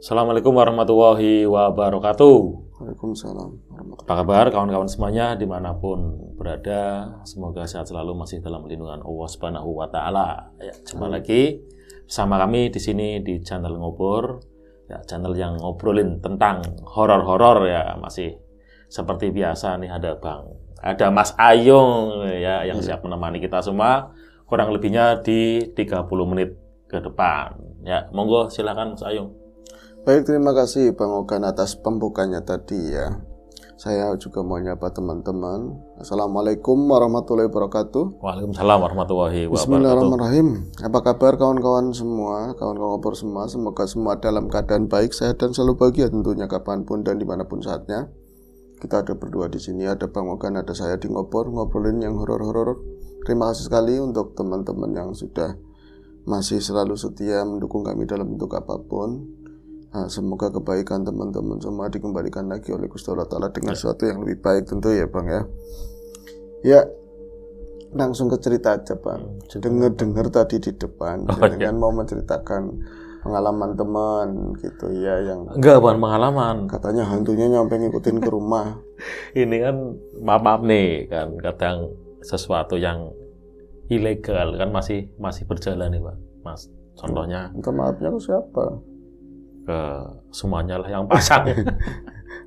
Assalamualaikum warahmatullahi wabarakatuh. Waalaikumsalam. Apa kabar kawan-kawan semuanya dimanapun berada? Semoga sehat selalu, masih dalam lindungan Allah Subhanahu wa Ta'ala. Ya, jumpa lagi bersama kami di sini di channel Ngobor. Ya, channel yang ngobrolin tentang horor-horor ya, masih seperti biasa nih ada Mas Ayung ya yang siap menemani kita semua kurang lebihnya di 30 menit ke depan. Ya, monggo silakan Mas Ayung. Baik, terima kasih Bang Ogan atas pembukanya tadi ya. Saya juga mau nyapa teman-teman. Assalamualaikum warahmatullahi wabarakatuh. Waalaikumsalam warahmatullahi wabarakatuh. Bismillahirrahmanirrahim. Apa kabar kawan-kawan semua, kawan-kawan Ngobor semua? Semoga semua dalam keadaan baik, sehat dan selalu bahagia tentunya kapanpun dan dimanapun saatnya. Kita ada berdua di sini, ada Bang Ogan, ada saya di Ngobor, ngobrolin yang horor-horor. Terima kasih sekali untuk teman-teman yang sudah masih selalu setia mendukung kami dalam bentuk apapun. Semoga kebaikan teman-teman semua dikembalikan lagi oleh Gusti Allah Ta'ala dengan sesuatu yang lebih baik tentu ya Bang ya. Ya, langsung ke cerita aja Bang. Dengar tadi di depan dengan mau menceritakan pengalaman teman gitu ya yang enggak bukan pengalaman. Katanya hantunya nyampe ngikutin ke rumah. Ini kan maaf nih kan kadang sesuatu yang ilegal kan masih berjalan nih Pak. Mas. Contohnya Minta maafnya ke siapa? Ke semuanya lah yang pasang.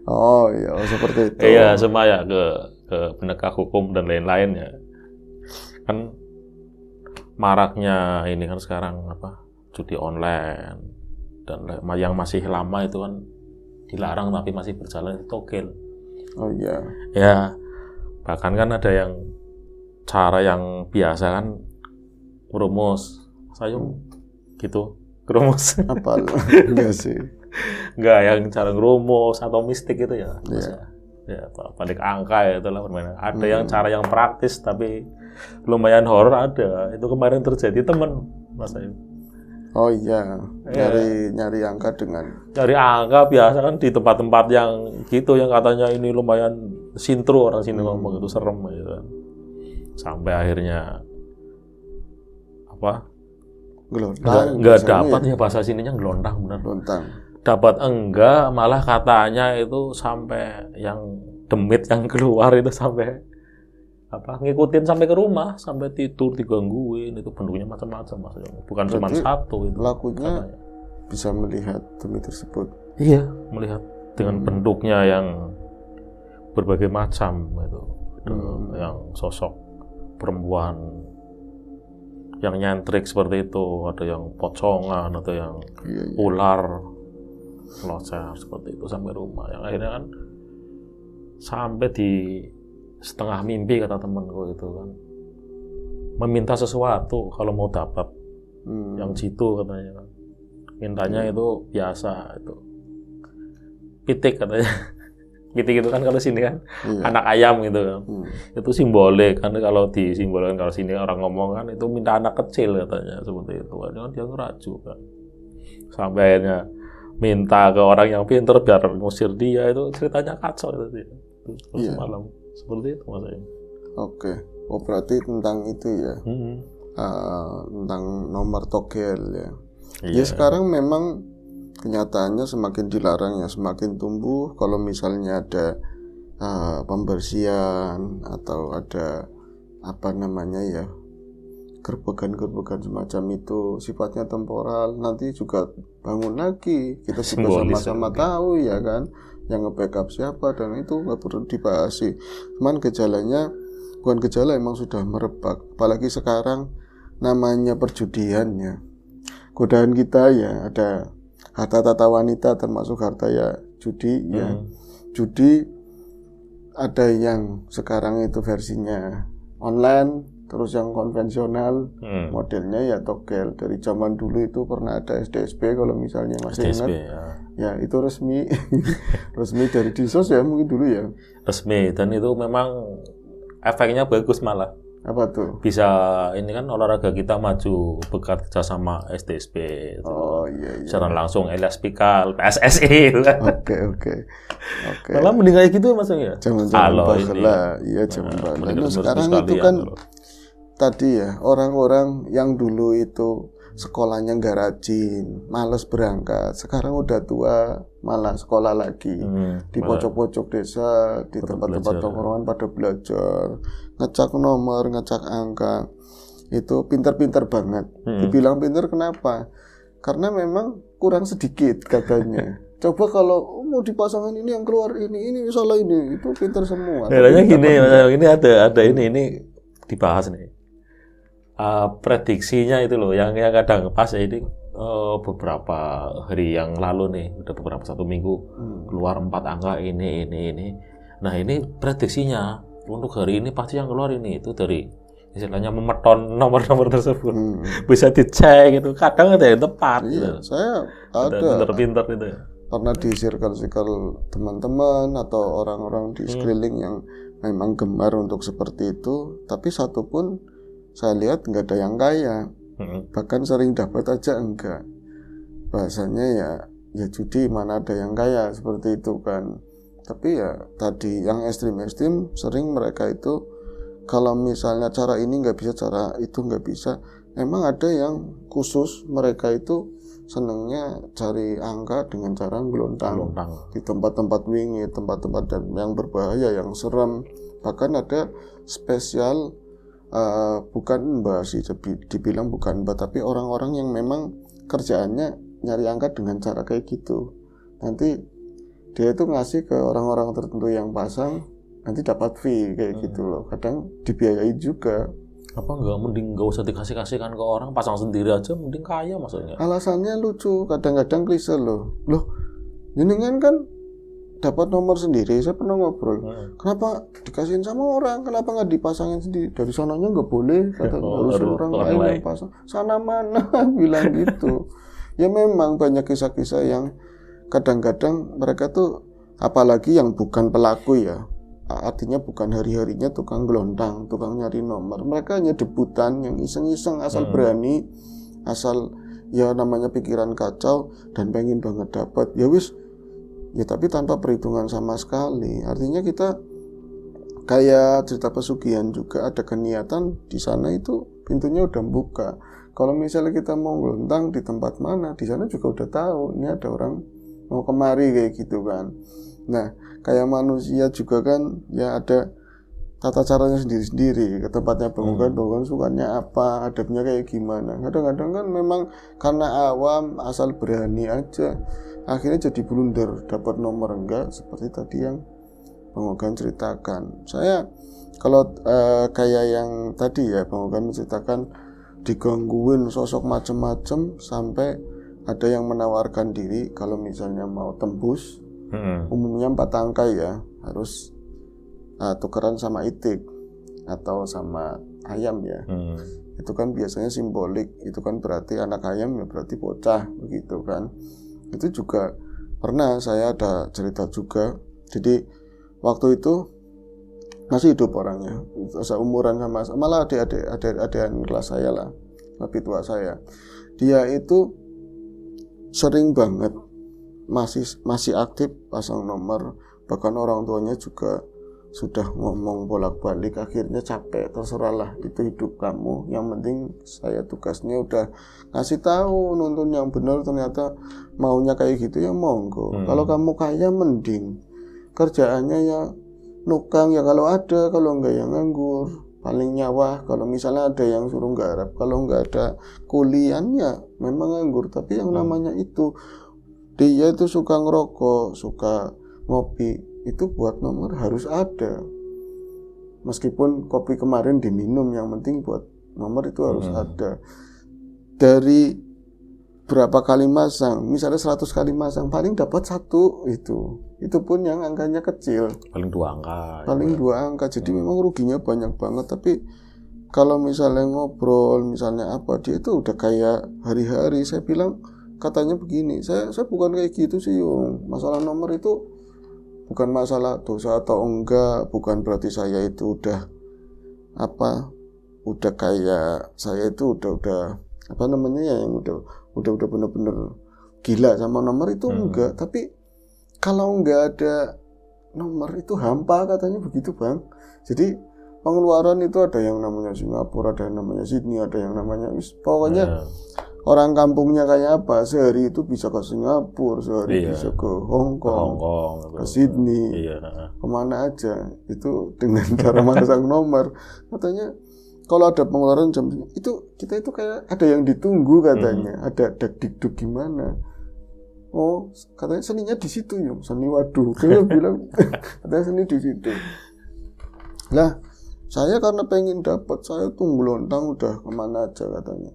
Oh iya, seperti itu. Iya, semua ya ke penegak hukum dan lain-lain ya. Kan maraknya ini kan sekarang judi online dan yang masih lama itu kan dilarang tapi masih berjalan itu togel. Oh iya. Ya, bahkan kan ada yang cara yang biasa kan merumus. Sayung gitu. Rumus apa? Enggak sih. Enggak yang cara ngerumus atau mistik itu ya. Iya. Ya, balik angka ya itulah permainan. Ada yang cara yang praktis tapi lumayan horor ada. Itu kemarin terjadi teman Mas Ayu. Oh iya. Nyari angka dengan nyari angka biasa kan di tempat-tempat yang gitu yang katanya ini lumayan sintro orang sini ngomong itu serem gitu kan. Sampai akhirnya Enggak dapat ya bahasa sininya gelontang benar. Gelontang. Dapat enggak, malah katanya itu sampai yang demit yang keluar itu sampai ngikutin sampai ke rumah, sampai tidur digangguin, itu bentuknya macam-macam maksudnya. Bukan cuma satu itu. Pelakunya katanya bisa melihat demit tersebut. Iya, melihat dengan bentuknya yang berbagai macam itu. Yang sosok perempuan yang nyentrik seperti itu, ada yang pocongan, atau yang ular locer seperti itu sampai rumah. Yang akhirnya kan sampai di setengah mimpi kata temanku itu kan meminta sesuatu kalau mau dapat yang jitu katanya kan. Mintanya itu biasa itu pitik katanya. Pitik itu kan kalau sini kan anak ayam gitu kan. Itu simbolik kan kalau disimbolkan kalau sini orang ngomong kan itu minta anak kecil katanya seperti itu. Kan dia ngeracu kan. Sampai akhirnya minta ke orang yang pintar biar ngusir dia, itu ceritanya kacau itu. Semalam seperti itu Mas Ayu. Oke. Oh berarti tentang itu ya. Tentang nomor togel ya. Ya sekarang memang kenyataannya semakin dilarang ya, semakin tumbuh. Kalau misalnya ada pembersihan atau ada gerbekan-gerbekan semacam itu sifatnya temporal, nanti juga bangun lagi. Kita juga sama-sama tahu ya kan, yang nge-backup siapa dan itu nggak perlu dibahas sih. Cuman gejalanya bukan gejala, emang sudah merebak. Apalagi sekarang namanya perjudian ya. Godaan kita ya ada harta tata wanita termasuk harta ya judi ya. Judi ada yang sekarang itu versinya online, terus yang konvensional modelnya ya togel. Dari zaman dulu itu pernah ada SDSP kalau misalnya masih ingat. Ya itu resmi resmi dari Disos ya mungkin dulu ya. Resmi dan itu memang efeknya bagus malah. Apa tuh? Bisa ini kan olahraga kita maju berkat kerjasama SDSP. Oh iya. Secara langsung Elias Pikal, PSSI itu kan. Oke. Malah mending kayak gitu maksudnya. Zaman-zaman bahula, iya zaman bahula. Nah, sekarang itu kan tadi ya, orang-orang yang dulu itu sekolahnya nggak rajin, males berangkat, sekarang udah tua malah sekolah lagi, di pojok-pojok desa, di tempat-tempat tongkrongan pada belajar, ngecak nomor, ngecak angka, itu pinter-pinter banget. Dibilang pinter kenapa? Karena memang kurang sedikit katanya. Coba kalau mau dipasangin ini yang keluar ini salah ini, itu pinter semua. Kayaknya gini, ini ada ini dibahas nih. Prediksinya itu loh, yang kadang pas ya ini beberapa hari yang lalu nih, udah beberapa 1 minggu keluar 4 angka ini. Nah ini prediksinya untuk hari ini pasti yang keluar ini itu dari istilahnya memeton nomor-nomor tersebut, bisa dicek gitu. Kadang ada yang tepat. Iya, gitu. Saya ada pinter-pinter gitu. Pernah di circle teman-teman atau orang-orang di sekeliling yang memang gemar untuk seperti itu, tapi satu pun saya lihat nggak ada yang kaya, bahkan sering dapat aja enggak. Bahasanya ya judi mana ada yang kaya seperti itu kan. Tapi ya tadi yang ekstrim sering mereka itu kalau misalnya cara ini nggak bisa, cara itu nggak bisa. Emang ada yang khusus mereka itu senengnya cari angka dengan cara gelontang di tempat-tempat wingit, tempat-tempat yang berbahaya, yang serem. Bahkan ada spesial. Bukan mbak sih, dibilang bukan mbak, tapi orang-orang yang memang kerjaannya nyari angka dengan cara kayak gitu. Nanti dia itu ngasih ke orang-orang tertentu yang pasang, nanti dapat fee kayak gitu loh. Kadang dibiayai juga. Apa mending nggak usah dikasih-kasihkan ke orang, pasang sendiri aja, mending kaya maksudnya. Alasannya lucu, kadang-kadang klise loh. Jenengan kan dapat nomor sendiri, saya pernah ngobrol. Kenapa dikasihin sama orang? Kenapa nggak dipasangin sendiri? Dari sananya nggak boleh, kata harus orang lain yang pasang. Sana mana? Bilang gitu. Ya memang banyak kisah-kisah yang kadang-kadang mereka tuh, apalagi yang bukan pelaku ya, artinya bukan hari-harinya tukang gelontang, tukang nyari nomor. Mereka hanya debutan yang iseng-iseng, asal berani, asal ya namanya pikiran kacau dan pengen banget dapat. Ya wis. Ya tapi tanpa perhitungan sama sekali. Artinya kita kayak cerita pesugihan juga, ada keniatan di sana itu pintunya udah buka. Kalau misalnya kita mau gelontang di tempat mana, di sana juga udah tahu ini ada orang mau kemari kayak gitu kan. Nah kayak manusia juga kan ya ada tata caranya sendiri-sendiri. Ke tempatnya bangun sukanya apa, adabnya kayak gimana. Kadang-kadang kan memang karena awam, asal berani aja, akhirnya jadi blunder, dapat nomor enggak, seperti tadi yang Bang Ogan ceritakan. Saya kalau kayak yang tadi ya Bang Ogan menceritakan digangguin sosok macem-macem, sampai ada yang menawarkan diri kalau misalnya mau tembus, umumnya 4 angka ya, harus tukeran sama itik atau sama ayam ya. Itu kan biasanya simbolik, itu kan berarti anak ayam ya berarti bocah begitu kan. Itu juga pernah saya ada cerita juga. Jadi waktu itu masih hidup orangnya, seumuran sama, malah adik-adikan kelas saya lah, lebih tua saya. Dia itu sering banget masih aktif pasang nomor, bahkan orang tuanya juga sudah ngomong bolak-balik, akhirnya capek, terserahlah itu hidup kamu, yang penting saya tugasnya udah ngasih tahu, nuntun yang benar. Ternyata maunya kayak gitu ya monggo. Kalau kamu kaya mending kerjaannya ya nukang ya kalau ada, kalau enggak ya nganggur, paling nyawa. Kalau misalnya ada yang suruh garap, kalau enggak ada kuliahnya memang nganggur. Tapi yang namanya itu dia itu suka ngerokok, suka ngopi, itu buat nomor harus ada. Meskipun kopi kemarin diminum, yang penting buat nomor itu harus ada. Dari berapa kali masang, misalnya 100 kali masang, paling dapat 1 itu pun yang angkanya kecil, paling 2 angka. Paling 2 angka. Jadi memang ruginya banyak banget. Tapi kalau misalnya ngobrol, misalnya apa, dia itu udah kayak hari-hari. Saya bilang katanya begini, saya bukan kayak gitu sih, Yung. Masalah nomor itu bukan masalah dosa atau enggak, bukan berarti saya itu udah kayak saya itu udah apa namanya ya, yang udah bener-bener gila sama nomor itu enggak. Tapi kalau enggak ada nomor itu hampa, katanya begitu Bang. Jadi pengeluaran itu ada yang namanya Singapura, ada yang namanya Sydney, ada yang namanya pokoknya orang kampungnya kayak apa, sehari itu bisa ke Singapura, sehari bisa ke Hong Kong, ke Sydney, kemana aja itu dengan cara masang nomor. Katanya kalau ada pengeluaran jam itu kita itu kayak ada yang ditunggu katanya, ada dikduk gimana. Oh, katanya seninya di situ ya, seni waduh. Dia bilang katanya seni di situ. Lah, saya karena pengen dapat, saya tuh gelontang udah kemana aja katanya.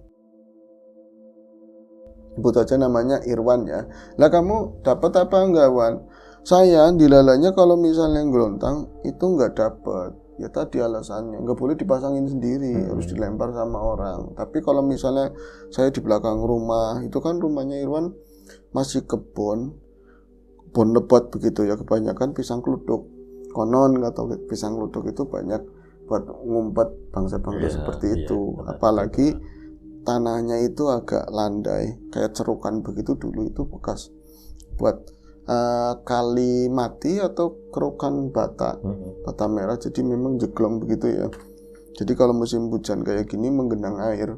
Sebut aja namanya Irwan ya. Lah kamu dapat apa enggak, Wan? Saya dilalanya kalau misalnya gelontang itu enggak dapat. Ya tadi alasannya nggak boleh dipasangin sendiri, harus dilempar sama orang. Tapi kalau misalnya saya di belakang rumah, itu kan rumahnya Irwan masih kebun lebat begitu ya, kebanyakan pisang keluduk. Konon atau pisang keluduk itu banyak buat ngumpet bangsa-bangsa seperti itu. Apalagi tanahnya itu agak landai, kayak cerukan begitu dulu, itu bekas buat kali mati atau kerukan bata merah, jadi memang jeglong begitu ya. Jadi kalau musim hujan kayak gini menggenang air.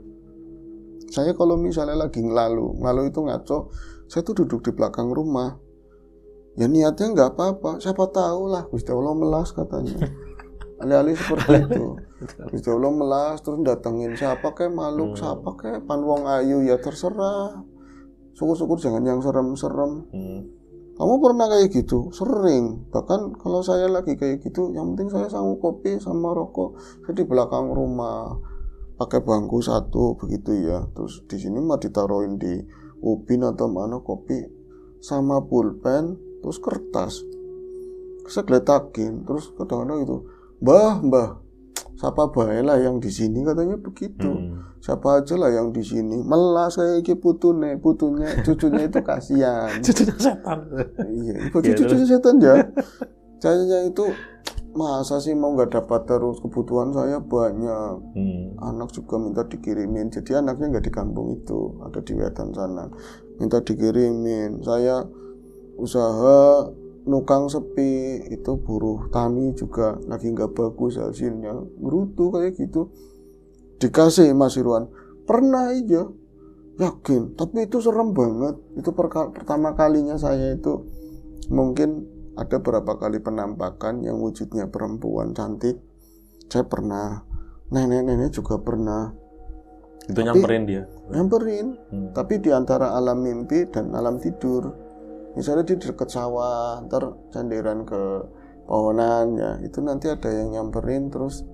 Saya kalau misalnya lagi ngelalu itu ngaco, saya tuh duduk di belakang rumah. Ya niatnya nggak apa-apa, siapa tahu lah Gusti Allah melas katanya. Alih-alih seperti itu. Gusti Allah melas terus datengin siapa kayak makhluk, siapa kayak panwong ayu, ya terserah. Syukur-syukur jangan yang serem-serem. Kamu pernah kayak gitu? Sering. Bahkan kalau saya lagi kayak gitu, yang penting saya sanggup kopi sama rokok. Saya di belakang rumah, pakai bangku satu begitu ya. Terus di sini mah ditaruhin di ubin atau mana kopi sama pulpen, terus kertas. Saya geletakin, terus kadang-kadang itu, Mbah, siapa bae lah yang di sini, katanya begitu. Siapa aja lah yang di sini. Melas kayak iki putunya cucunya itu kasihan. Cucunya setan. Iya, cucunya setan ya. Saya itu masa sih mau nggak dapat terus, kebutuhan saya banyak. Anak juga minta dikirimin. Jadi anaknya nggak di kampung itu, ada di wetan sana. Minta dikirimin. Saya usaha nukang sepi, itu buruh tani juga lagi nggak bagus hasilnya, gerutu kayak gitu. Dikasih Mas Irwan, pernah aja, yakin, tapi itu serem banget. Itu pertama kalinya saya itu, mungkin ada berapa kali penampakan yang wujudnya perempuan cantik. Saya pernah, nenek-nenek juga pernah. Itu nyamperin dia? Nyamperin, tapi di antara alam mimpi dan alam tidur. Misalnya di dekat sawah, ntar cenderan ke pohonan ya, itu nanti ada yang nyamperin, terus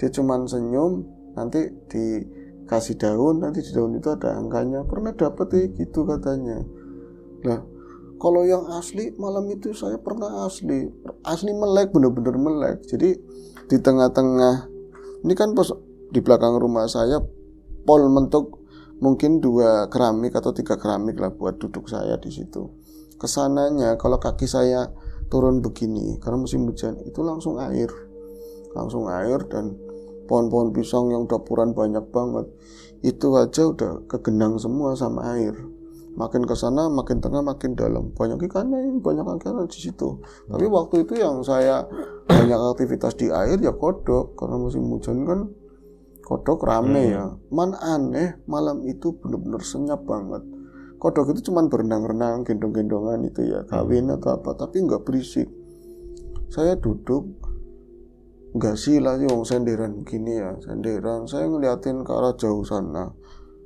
dia cuman senyum, nanti dikasih daun, nanti di daun itu ada angkanya. Pernah dapet gitu katanya. Nah, kalau yang asli malam itu saya pernah asli melek, bener-bener melek. Jadi di tengah-tengah, ini kan pas di belakang rumah saya pol mentok mungkin 2 keramik atau 3 keramik lah buat duduk saya di situ. Kesananya kalau kaki saya turun begini karena musim hujan itu langsung air dan pohon-pohon pisang yang dapuran banyak banget itu aja udah kegenang semua sama air. Makin ke sana makin tengah makin dalam, banyak ikannya, banyak di situ. Tapi waktu itu yang saya banyak aktivitas di air ya kodok, karena musim hujan kan kodok rame ya. Man aneh malam itu benar-benar senyap banget. Kodok itu cuma berenang-renang, gendong-gendongan itu ya, kawin atau apa, tapi nggak berisik. Saya duduk, nggak sih lah wong senderan begini ya, senderan. Saya ngeliatin ke arah jauh sana.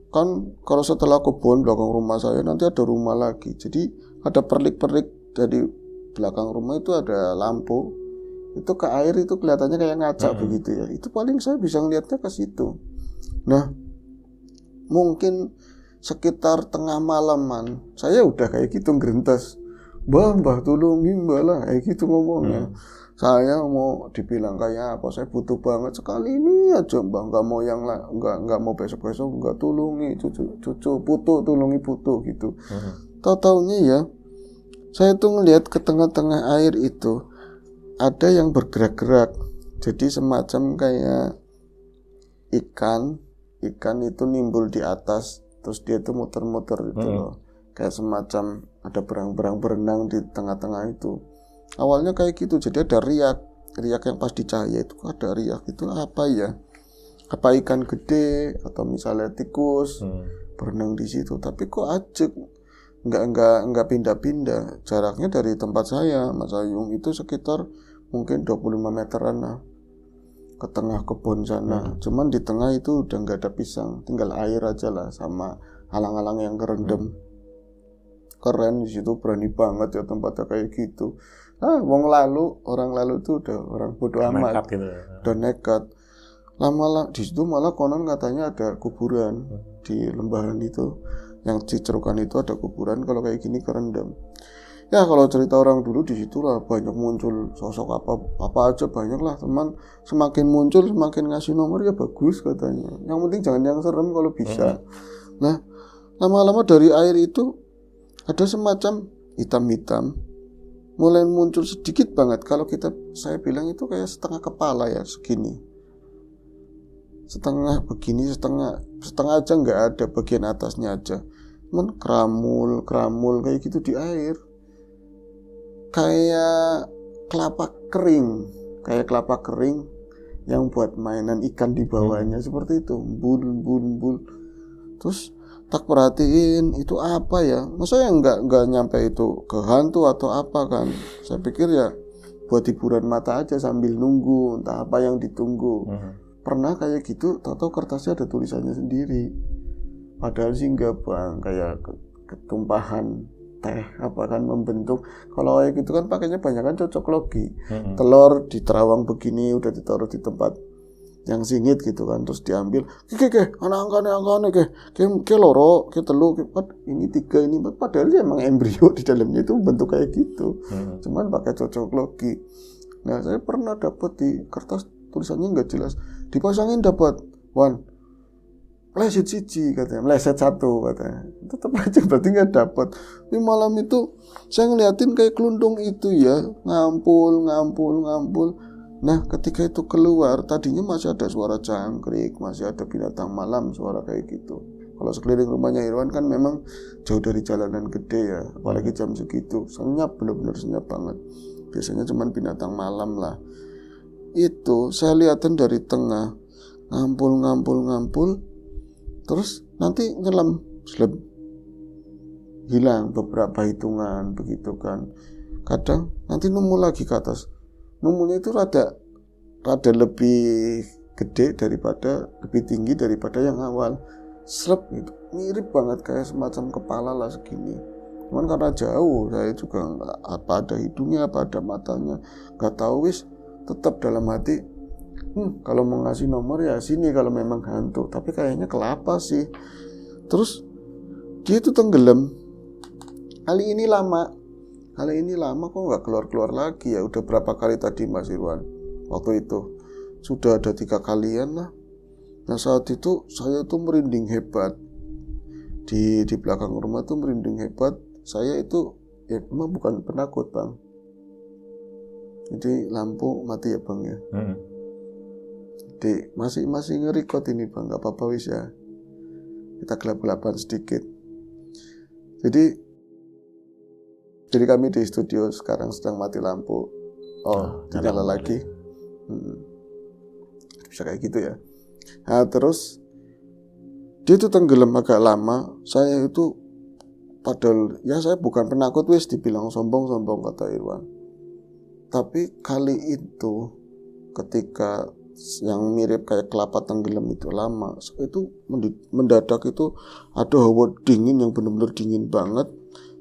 Kan kalau setelah kebun belakang rumah saya nanti ada rumah lagi. Jadi ada perlik-perlik dari belakang rumah itu ada lampu. Itu ke air itu kelihatannya kayak ngaca begitu ya. Itu paling saya bisa ngeliatnya ke situ. Nah, mungkin sekitar tengah malaman saya udah kayak gitu ngerintas, mbah tulungin mbah lah kayak gitu ngomongnya. Saya mau dibilang kayak apa, saya butuh banget sekali ini aja mbah, nggak mau yang nggak mau besok nggak, tulungi cucu putu, tulungi putu gitu. Tahu-taunya ya saya tuh ngelihat ke tengah-tengah air itu ada yang bergerak-gerak, jadi semacam kayak ikan itu nimbul di atas. Terus dia tuh muter-muter gitu loh. Kayak semacam ada berang-berang berenang di tengah-tengah itu. Awalnya kayak gitu, jadi ada riak. riak yang pas di cahaya itu ada riak itu apa ya? Apa ikan gede atau misalnya tikus berenang di situ, tapi kok ajek, nggak pindah-pindah. Jaraknya dari tempat saya Mas Ayung itu sekitar mungkin 25 meteran lah ke tengah kebun sana. Cuman di tengah itu udah nggak ada pisang, tinggal air aja lah sama alang-alang yang kerendam. Keren di situ, berani banget ya tempatnya kayak gitu. Orang lalu tuh udah orang bodoh amat, gitu. udah nekat. Lama-lama di situ malah konon katanya ada kuburan di lembahan itu, yang di cerukan itu ada kuburan. Kalau kayak gini kerendam. Ya kalau cerita orang dulu di situ lah banyak muncul sosok apa aja banyak lah teman. Semakin muncul semakin ngasih nomor ya bagus katanya. Yang penting jangan yang serem kalau bisa. Nah lama-lama dari air itu ada semacam hitam-hitam mulai muncul sedikit banget. Kalau saya bilang itu kayak setengah kepala ya, segini, setengah begini, setengah aja nggak ada, bagian atasnya aja. Cuman keramul kayak gitu di air, kayak kelapa kering yang buat mainan ikan di bawahnya seperti itu, bul. Terus tak perhatiin itu apa ya, masa yang nggak nyampe itu ke hantu atau apa kan. Saya pikir ya buat hiburan mata aja sambil nunggu entah apa yang ditunggu. Pernah kayak gitu, tahu kertasnya ada tulisannya sendiri, padahal sih enggak bang, kayak ketumpahan teh apa kan membentuk. Kalau kayak gitu kan pakainya banyak kan cocok logi. Telur di terawang begini udah ditaruh di tempat yang singit gitu kan, terus diambil anak-anak ke loro ke telu ke empat, ini 3 ini 4, padahal emang embrio di dalamnya itu bentuk kayak gitu. Cuman pakai cocok logi. Nah saya pernah dapat di kertas tulisannya nggak jelas, dipasangin dapat meleset 1 katanya, meleset 1 katanya, tetap aja berarti nggak dapat. Ini malam itu saya ngeliatin kayak kelundung itu ya ngampul. Nah ketika itu keluar, tadinya masih ada suara jangkrik, masih ada binatang malam, suara kayak gitu. Kalau sekeliling rumahnya Irwan kan memang jauh dari jalanan gede ya, apalagi jam segitu, senyap, benar-benar senyap banget. Biasanya cuma binatang malam lah. Itu saya lihatin dari tengah, ngampul, terus nanti nyelam, hilang beberapa hitungan begitu kan. Kadang nanti nemu lagi ke atas. Numunya itu rada lebih gede daripada, lebih tinggi daripada yang awal. Gitu. Mirip banget kayak semacam kepala lah segini. Cuman karena jauh, saya juga nggak apa ada hidungnya, apa ada matanya, nggak tahu wis. Tetap dalam hati, kalau mau ngasih nomor ya sini kalau memang hantu. Tapi kayaknya kelapa sih. Terus dia itu tenggelam. Kali ini lama kok nggak keluar lagi ya. Udah berapa kali tadi Mas Irwan? Waktu itu sudah ada 3 kalian lah. Nah saat itu saya tuh merinding hebat. Di belakang rumah tuh merinding hebat. Saya itu ya emang bukan penakut bang. Jadi lampu mati ya bang ya. Jadi masih nge-record ini bang, nggak apa-apa wis ya. Kita gelap-gelapan sedikit. Jadi kami di studio sekarang sedang mati lampu. Nyala lagi. Bisa kayak gitu ya. Nah terus dia itu tenggelam agak lama. Saya itu padahal ya saya bukan penakut wis, dibilang sombong kata Irwan. Tapi kali itu ketika yang mirip kayak kelapa tenggelam itu lama, itu mendadak itu ada hawa dingin yang benar-benar dingin banget.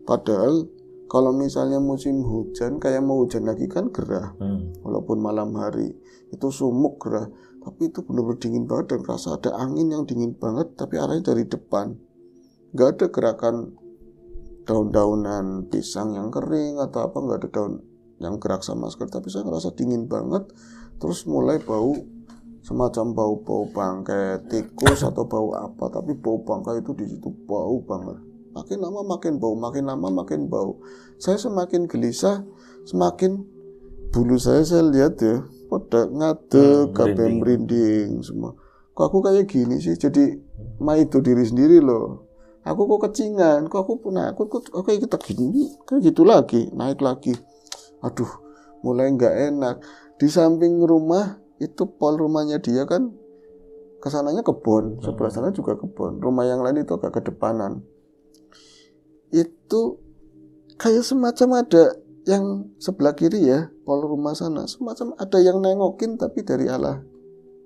Padahal kalau misalnya musim hujan kayak mau hujan lagi kan gerah, walaupun malam hari itu sumuk gerah, tapi itu benar-benar dingin banget dan rasa ada angin yang dingin banget, tapi arahnya dari depan. Nggak ada gerakan daun-daunan pisang yang kering atau apa, nggak ada daun yang gerak sama sekali, tapi saya ngerasa dingin banget. Terus mulai bau semacam bau bangkai tikus atau bau apa, tapi bau bangkai itu di situ bau banget. Makin lama makin bau. Saya semakin gelisah, semakin bulu saya lihat ya pada ngadeg, kabeh merinding semua. Kok aku kayak gini sih? Jadi itu diri sendiri loh. Aku kok kecingan, kok aku kayak kita gini, kayak gitu lagi, naik lagi. Aduh, mulai nggak enak. Di samping rumah itu pol rumahnya dia kan kesananya kebun, sebelah sana juga kebun. Rumah yang lain itu agak kedepanan. Itu kayak semacam ada yang sebelah kiri ya, pol rumah sana, semacam ada yang nengokin tapi dari arah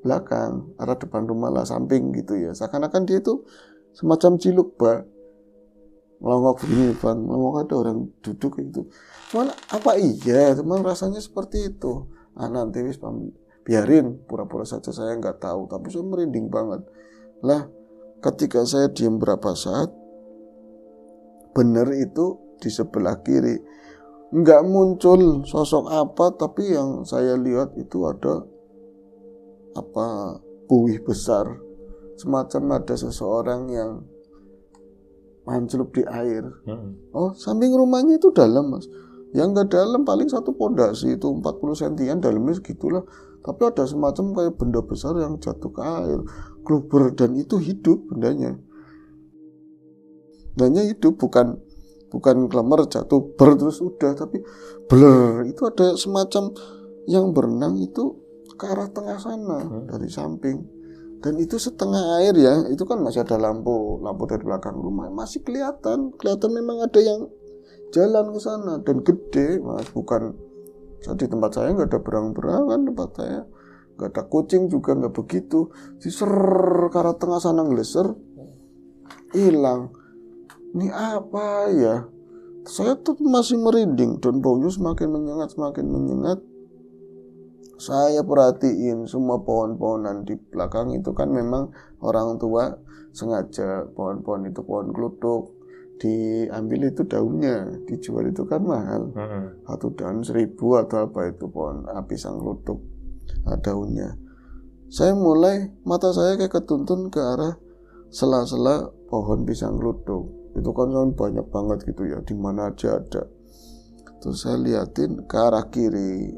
belakang, arah depan rumah lah, samping gitu ya. Seakan-akan dia itu semacam ciluk, Pak. Melongok begini, Bang. Melongok ada orang duduk gitu. Cuman apa iya, cuman rasanya seperti itu. Nanti wis biarin, pura-pura saja saya nggak tahu, tapi saya merinding banget. Lah, ketika saya diam berapa saat, benar itu di sebelah kiri nggak muncul sosok apa, tapi yang saya lihat itu ada buih besar, semacam ada seseorang yang mancelup di air. Oh, samping rumahnya itu dalam, Mas. Yang nggak dalam paling satu pondasi itu 40 sentian dalamnya segitulah. Tapi ada semacam kayak benda besar yang jatuh ke air, kluber, dan itu hidup bendanya. Bendanya hidup, bukan klemer jatuh ber terus udah, tapi blur. Itu ada semacam yang berenang itu ke arah tengah sana dari samping. Dan itu setengah air ya, itu kan masih ada lampu dari belakang rumah, masih kelihatan memang ada yang jalan ke sana dan gede, Mas. Bukan di tempat saya nggak ada berang-berangan, tempat saya nggak ada kucing juga nggak begitu. Diser ke arah tengah sana ngeleser, hilang. Ini apa ya? Saya tuh masih merinding dan baunya semakin menyengat. Saya perhatiin semua pohon-pohonan di belakang itu kan memang orang tua sengaja pohon-pohon itu pohon kluthuk, diambil itu daunnya, dijual itu kan mahal. Satu daun 1.000 atau apa itu pohon pisang kluthuk daunnya. Saya mulai mata saya kayak ketuntun ke arah sela-sela pohon pisang kluthuk. Itu kan banyak banget gitu ya, di mana aja ada. Terus saya liatin ke arah kiri,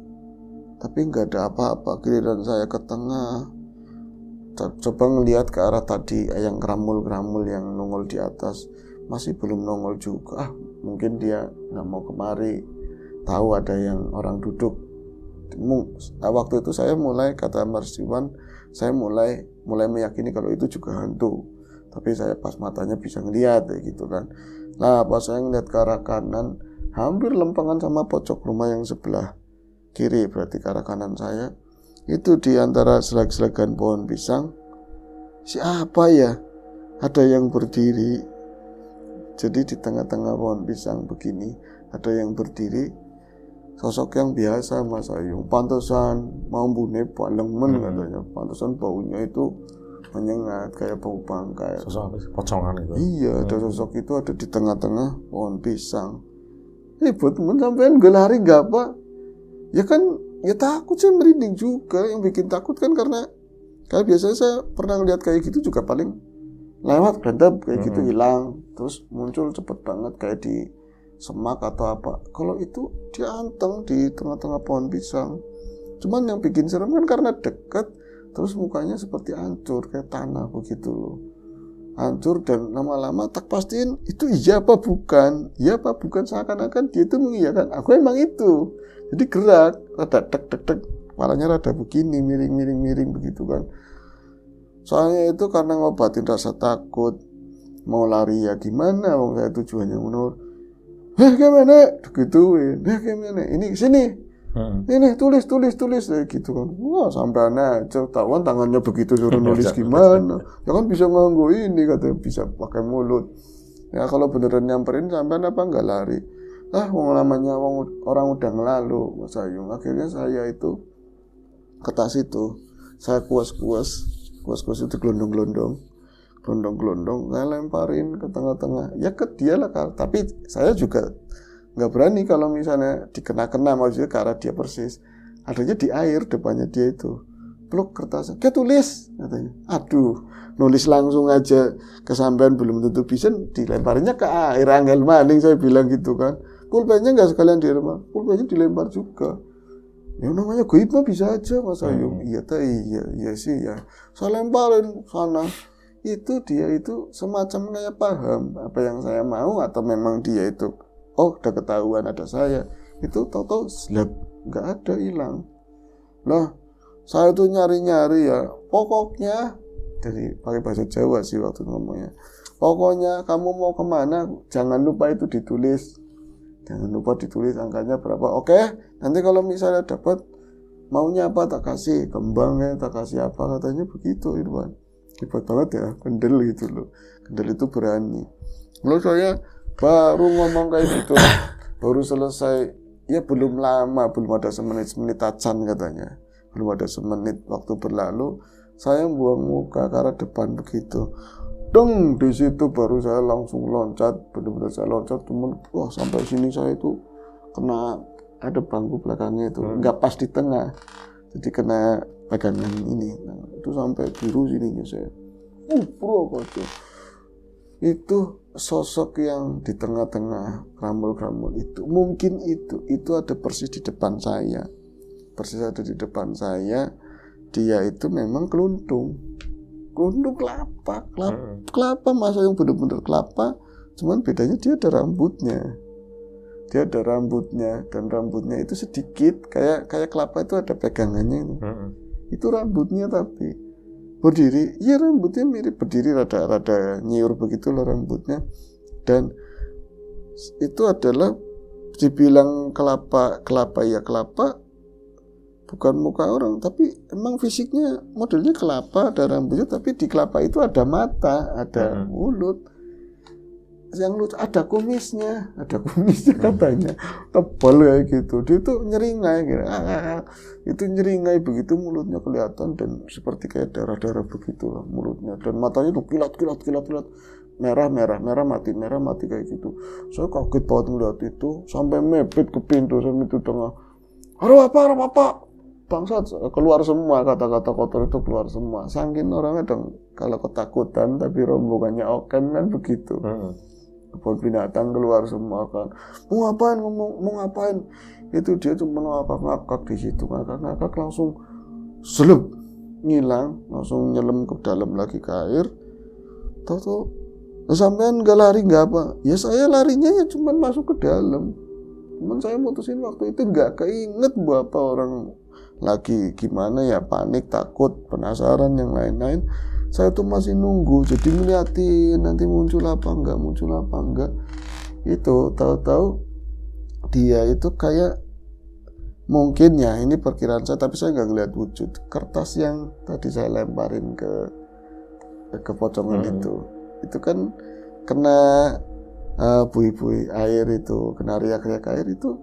tapi nggak ada apa-apa. Giliran saya ke tengah, coba ngelihat ke arah tadi yang keramul-keramul yang nongol di atas, masih belum nongol juga. Mungkin dia nggak mau kemari, tahu ada yang orang duduk. Waktu itu saya mulai, kata Mas Iwan, saya mulai meyakini kalau itu juga hantu. Tapi saya pas matanya bisa ngelihat gitu kan. Nah, pas saya ngelihat ke arah kanan, hampir lempengan sama pojok rumah yang sebelah kiri, berarti ke arah kanan saya, itu di antara selag-selagan pohon pisang, siapa ya? Ada yang berdiri. Jadi di tengah-tengah pohon pisang begini, ada yang berdiri, sosok yang biasa, Mas Ayu. Pantesan mau bune palemen katanya. Pantesan baunya itu menyengat kayak bau bangkai. Sosok apa sih? Pocongan itu. Iya, ada sosok itu ada di tengah-tengah pohon pisang. Buat temen sampean gak lari gak apa? Ya kan, ya takut, saya merinding juga. Yang bikin takut kan karena biasanya saya pernah lihat kayak gitu juga paling lewat gantep kayak gitu hilang, terus muncul cepet banget kayak di semak atau apa. Kalau itu dia anteng di tengah-tengah pohon pisang. Cuman yang bikin serem kan karena dekat, terus mukanya seperti hancur kayak tanah begitu loh. Hancur dan lama-lama tak pastiin itu iya apa bukan. Iya apa bukan, seakan-akan dia itu mengiyakan aku emang itu. Jadi gerak, rada tek, kepalanya rada begini, miring begitu kan. Soalnya itu karena ngobatin rasa takut. Mau lari ya gimana, wong saya tujuannya menurut. Gimana? Gituin. Gimana? Ini sini. Ini tulis gitu kan. Wah, sampean aja tawan tangannya begitu suruh nulis gimana. Ya kan bisa nganggo ini, katanya bisa pakai mulut. Ya kalau beneran nyamperin sampean apa enggak lari. Wong lamanya orang udah ngelalu, Mas Ayung. Akhirnya saya itu ke tas itu. Saya kuas-kuas itu gelondong-gelondong, saya lemparin ke tengah-tengah. Ya ke dia lah, tapi saya juga nggak berani kalau misalnya dikena-kena, maksudnya ke arah dia persis. Adanya di air depannya dia itu. Peluk kertasnya, dia tulis katanya. Aduh, nulis langsung aja kesampean belum tentu bisa, dilemparinnya ke air. Angel maning saya bilang gitu kan. Pulpennya nggak sekalian di rumah, pulpennya dilempar juga. Ya namanya goib mah bisa aja, Mas Ayung. Iya sih ya. Saya lemparin sana. Itu dia itu semacam kayak paham apa yang saya mau, atau memang dia itu udah ketahuan ada saya. Itu tahu-tahu slap, nggak ada, hilang. Lah, saya tuh nyari-nyari ya, pokoknya dari pakai bahasa Jawa sih waktu ngomongnya. Pokoknya kamu mau kemana, jangan lupa itu ditulis. Jangan lupa ditulis angkanya berapa. Oke, nanti kalau misalnya dapat maunya apa tak kasih, kembang ya tak kasih apa, katanya begitu Irwan. Hebat banget ya, kendel gitu loh. Kendel itu berani. Menurut saya baru ngomong kayak gitu, baru selesai, ya belum lama, belum ada semenit tacan katanya. Belum ada semenit waktu berlalu, saya buang muka ke arah depan begitu. Deng, di situ baru saya langsung loncat, benar-benar saya loncat, temen, wah sampai sini saya itu kena, ada bangku belakangnya itu, nggak pas di tengah, jadi kena pegangan ini, nah, itu sampai biru sininya saya. Bro, kocok. Itu sosok yang di tengah-tengah kramul-kramul itu, mungkin itu ada persis di depan saya, persis ada di depan saya. Dia itu memang keluntung kelapa masa yang benar-benar kelapa, cuman bedanya dia ada rambutnya, dan rambutnya itu sedikit kayak kelapa itu ada pegangannya itu rambutnya, tapi berdiri, ya rambutnya mirip berdiri, rada nyiur begitu loh rambutnya, dan itu adalah dibilang kelapa ya kelapa, bukan muka orang, tapi emang fisiknya modelnya kelapa, ada rambutnya, tapi di kelapa itu ada mata, ada mulut, yang lucu ada kumisnya katanya, tebal ya gitu. Dia itu nyeringai gitu. Itu nyeringai begitu, mulutnya kelihatan dan seperti kayak darah-darah begitu lah mulutnya, dan matanya tuh kilat merah mati kayak gitu. Saya kaget banget ngeliat itu, sampai mepet ke pintu tengah. Harap apa? Bangsat, keluar semua kata-kata kotor itu, keluar semua. Saking orangnya dong kalau ketakutan, tapi rombongannya oken kan begitu. Kebun binatang keluar semua kan. Mau ngapain? Itu dia cuma ngakak di situ, ngakak langsung seleb ngilang, langsung nyelam ke dalam lagi ke air. Tahu sampean nggak lari nggak apa? Ya saya larinya ya cuma masuk ke dalam. Cuman saya mutusin waktu itu nggak keinget apa orang lagi gimana ya, panik, takut, penasaran, yang lain-lain. Saya tuh masih nunggu, jadi ngeliatin nanti muncul apa enggak. Itu tahu-tahu dia itu kayak, mungkin ya ini perkiraan saya, tapi saya nggak ngeliat wujud, kertas yang tadi saya lemparin ke pocongan itu kan kena buih-buih air itu, kena riak-riak air itu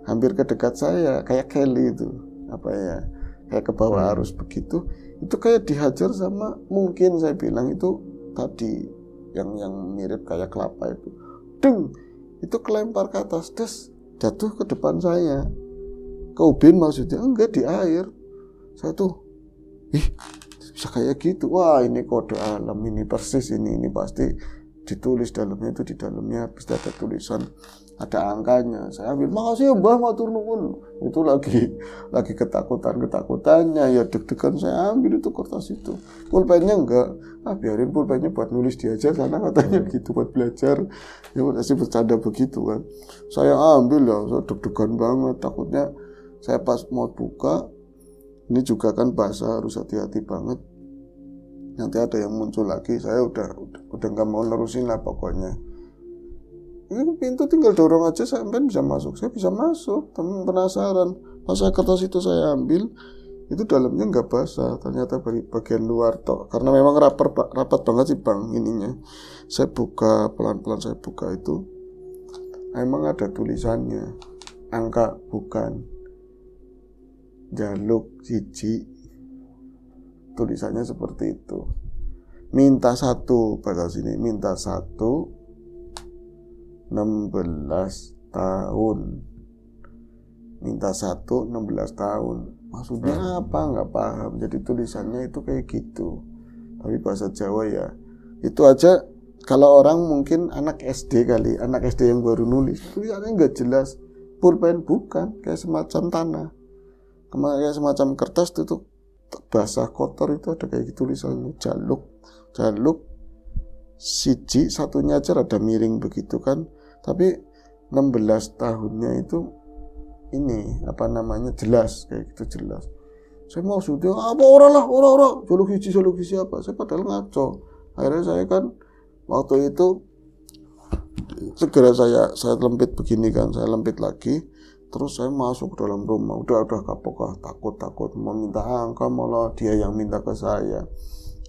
hampir ke dekat saya, kayak Kelly itu kayak ke bawah arus begitu. Itu kayak dihajar sama, mungkin saya bilang itu tadi yang mirip kayak kelapa itu, deng, itu kelempar ke atas, jatuh ke depan saya, ke ubin maksudnya, enggak di air. Saya tuh bisa kayak gitu, wah ini kode alam, ini persis, ini pasti ditulis dalamnya, itu di dalamnya pasti ada tulisan, ada angkanya. Saya ambil, makasih ya Mbah, matur nuwun. Itu lagi ketakutannya ya, deg-degan, saya ambil itu kertas itu. Pulpennya enggak, biarin pulpennya buat nulis di aja sana katanya gitu, buat belajar. Ya masih bercanda begitu kan. Saya ambil ya, saya deg-degan banget, takutnya saya pas mau buka, ini juga kan basah, harus hati-hati banget. Nanti ada yang muncul lagi, saya udah nggak mau nerusin lah pokoknya. Ini pintu tinggal dorong aja sampai bisa masuk. Saya bisa masuk, teman penasaran. Pas saya kertas itu saya ambil, itu dalamnya nggak basah, ternyata bagian luar tok. Karena memang rapat banget sih bang ininya. Saya buka pelan-pelan, saya buka itu, emang ada tulisannya, angka bukan, jaluk siji, tulisannya seperti itu. Minta 1, bahasa sini, minta 1, 16 tahun. Minta 1, 16 tahun. Maksudnya apa? Nggak paham. Jadi tulisannya itu kayak gitu. Tapi bahasa Jawa ya. Itu aja kalau orang mungkin anak SD kali. Anak SD yang baru nulis. Tulisannya nggak jelas. Pulpen bukan. Kayak semacam tanah. Kayak semacam kertas itu basah kotor, itu ada kayak gitu tulisannya. Jaluk siji, satunya aja rada miring begitu kan. Tapi 16 tahunnya itu ini jelas, kayak gitu jelas. Saya mau syuting, apa orang, jolok hiji apa, saya padahal ngaco. Akhirnya saya kan waktu itu segera saya lempit begini kan, saya lempit lagi, terus saya masuk ke dalam rumah, udah kapok, takut mau minta angka, malah dia yang minta ke saya.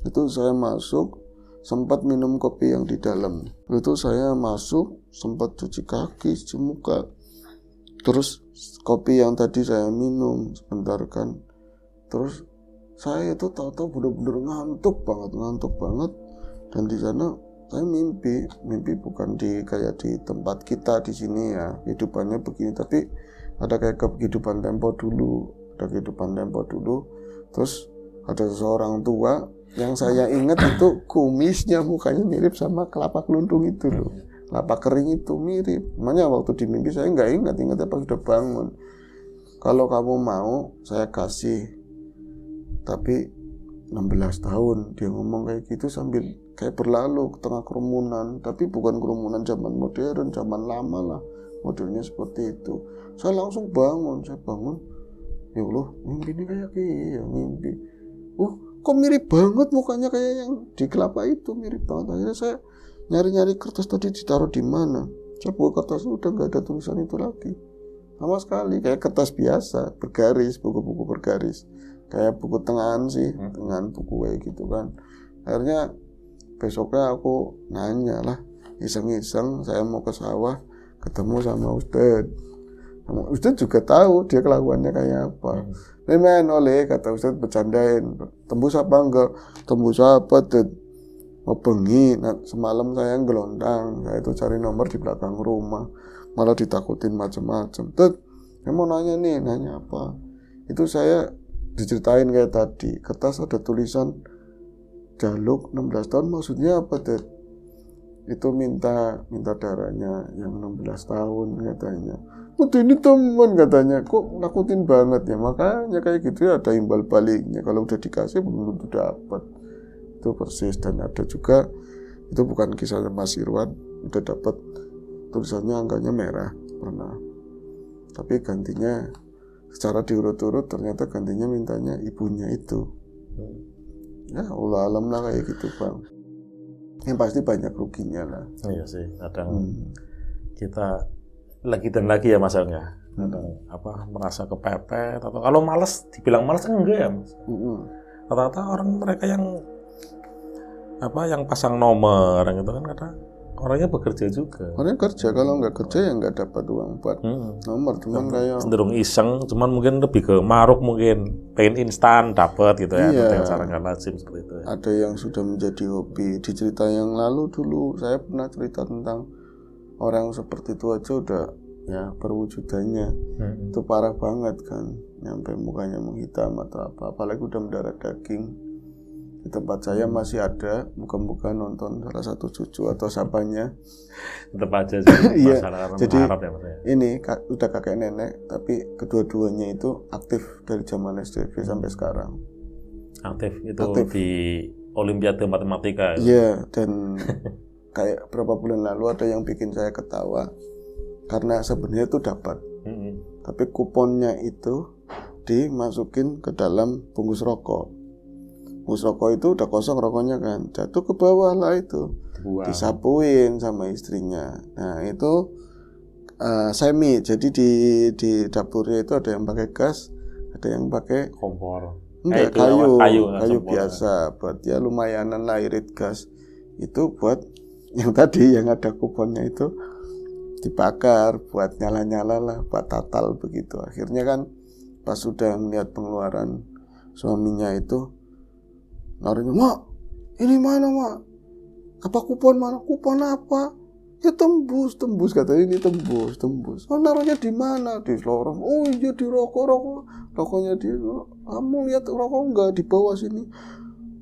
Itu saya masuk, sempat minum kopi yang di dalam. Itu saya masuk, sempat cuci kaki, cuci muka. Terus kopi yang tadi saya minum sebentar kan. Terus saya itu tahu-tahu benar-benar ngantuk banget. Dan di sana saya mimpi bukan kayak di tempat kita di sini ya, kehidupannya begini, tapi ada kayak kehidupan tempo dulu. Terus ada seorang tua yang saya ingat itu kumisnya, mukanya mirip sama kelapa keluntung itu loh. Kelapa kering itu mirip. Makanya waktu di mimpi saya nggak ingat apa sudah bangun. Kalau kamu mau saya kasih. Tapi 16 tahun dia ngomong kayak gitu sambil kayak berlalu ke tengah kerumunan. Tapi bukan kerumunan zaman modern, zaman lama lah. Modelnya seperti itu. Saya langsung bangun. Ya Allah, mimpi ini kayak mimpi. Kok mirip banget mukanya kayak yang di kelapa itu, mirip banget. Akhirnya saya nyari kertas tadi ditaruh di mana. Saya buka kertas udah nggak ada tulisan itu lagi. Sama sekali kayak kertas biasa, bergaris, buku-buku bergaris. Kayak buku tengahan sih, tengahan buku kayak gitu kan. Akhirnya besoknya aku nanya lah, iseng-iseng saya mau ke sawah, ketemu sama Ustadz. Ustadz juga tahu dia kelakuannya kayak apa. Men oleh kata Ustadz bercandain, tembus apa enggak? Tembus apa tuh? Mau bengi, semalam saya gelondang, saya itu cari nomor di belakang rumah, malah ditakutin macam-macam. Tuh, saya mau nanya apa? Itu saya diceritain kayak tadi, kertas ada tulisan jaluk 16 tahun, maksudnya apa tuh? Itu minta darahnya yang 16 tahun katanya. Ini teman katanya, kok nakutin banget ya, makanya kayak gitu ya ada imbal baliknya, kalau udah dikasih belum tentu dapat. Itu persis. Dan ada juga, itu bukan kisahnya Mas Irwan, udah dapat tulisannya angkanya merah pernah, tapi gantinya secara diurut-urut ternyata gantinya mintanya ibunya itu. Ya Allah alam lah kayak gitu Bang. Yang pasti banyak ruginya lah. Iya sih, kadang kita lagi dan lagi ya masalahnya. Kadang merasa kepepet atau kalau malas, dibilang malas enggak ya Mas. Rata-rata orang mereka yang pasang nomor gitu kan kadang orangnya bekerja juga. Orangnya kerja, kalau nggak kerja ya nggak dapat uang buat nomor. Cuman kayak cenderung iseng, cuman mungkin lebih ke maruk, mungkin pengen instan dapat gitu ya. Dengan cara nggak lazim seperti itu. Ya. Ada yang sudah menjadi hobi. Di cerita yang lalu dulu saya pernah cerita tentang orang seperti itu aja udah ya perwujudannya itu parah banget kan, nyampe mukanya menghitam atau apa, apalagi udah mendarah daging. Di tempat saya masih ada, muka-muka nonton salah satu cucu atau sapanya. Tetap aja sih masalah jadi mengharap ya Mas. Ini udah kakek nenek, tapi kedua-duanya itu aktif dari zaman SD sampai sekarang. Aktif di Olimpiade Matematika. Iya, dan kayak berapa bulan lalu ada yang bikin saya ketawa karena sebenarnya itu dapat, tapi kuponnya itu dimasukin ke dalam bungkus rokok. Bungkus rokok itu udah kosong rokoknya kan, jatuh ke bawah lah itu, disapuin sama istrinya. Nah itu semi, jadi di dapurnya itu ada yang pakai gas, ada yang pakai kompor. Enggak, kayu biasa, buat ya lumayanan lah irit gas. Itu buat yang tadi yang ada kuponnya itu dibakar buat nyala-nyala lah, buat tatal begitu. Akhirnya kan pas sudah melihat pengeluaran suaminya itu, naruhnya, "Mak, ini mana Mak? Apa kupon mana? Kupon apa?" "Ya tembus katanya, ini tembus. "Oh, naruhnya di mana?" "Di lorong." "Oh iya di rokoknya di, kamu lihat rokok enggak di bawah sini?"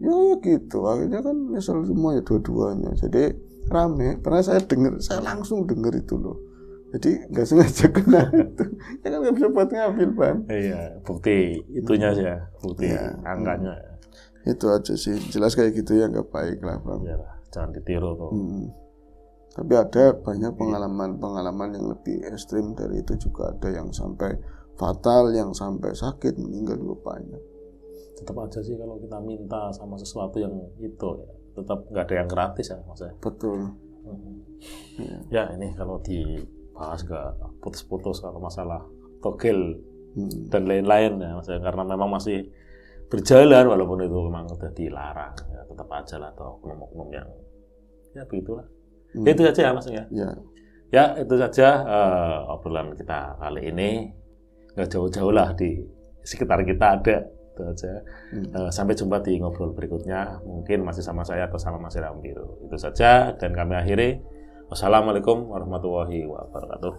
Ya gitu, akhirnya kan nyesel semua ya dua-duanya. Jadi rame, karena saya langsung dengar itu loh. Jadi nggak sengaja kena itu. Ya kan nggak bisa buat ngambil Bang. Iya, bukti itunya sih ya, bukti angkanya. Itu aja sih, jelas kayak gitu ya nggak baik lah Bang. Iya, jangan ditiru tuh. Tapi ada banyak pengalaman yang lebih ekstrim dari itu juga, ada yang sampai fatal, yang sampai sakit meninggal juga banyak. tetap aja sih kalau kita minta sama sesuatu yang itu ya, tetap nggak ada yang gratis ya Mas ya. Betul. Ya ini kalau dibahas nggak putus-putus kalau masalah togel dan lain-lain ya Mas ya, karena memang masih berjalan walaupun itu memang udah dilarang ya, tetap aja lah atau oknum-oknum yang ya begitulah. Itu saja ya Mas ya. Ya itu saja obrolan kita kali ini. Nggak jauh-jauh lah, di sekitar kita ada. Itu aja. Sampai jumpa di ngobrol berikutnya. Mungkin masih sama saya atau sama Mas Rambiru. Itu saja dan kami akhiri. Wassalamualaikum warahmatullahi wabarakatuh.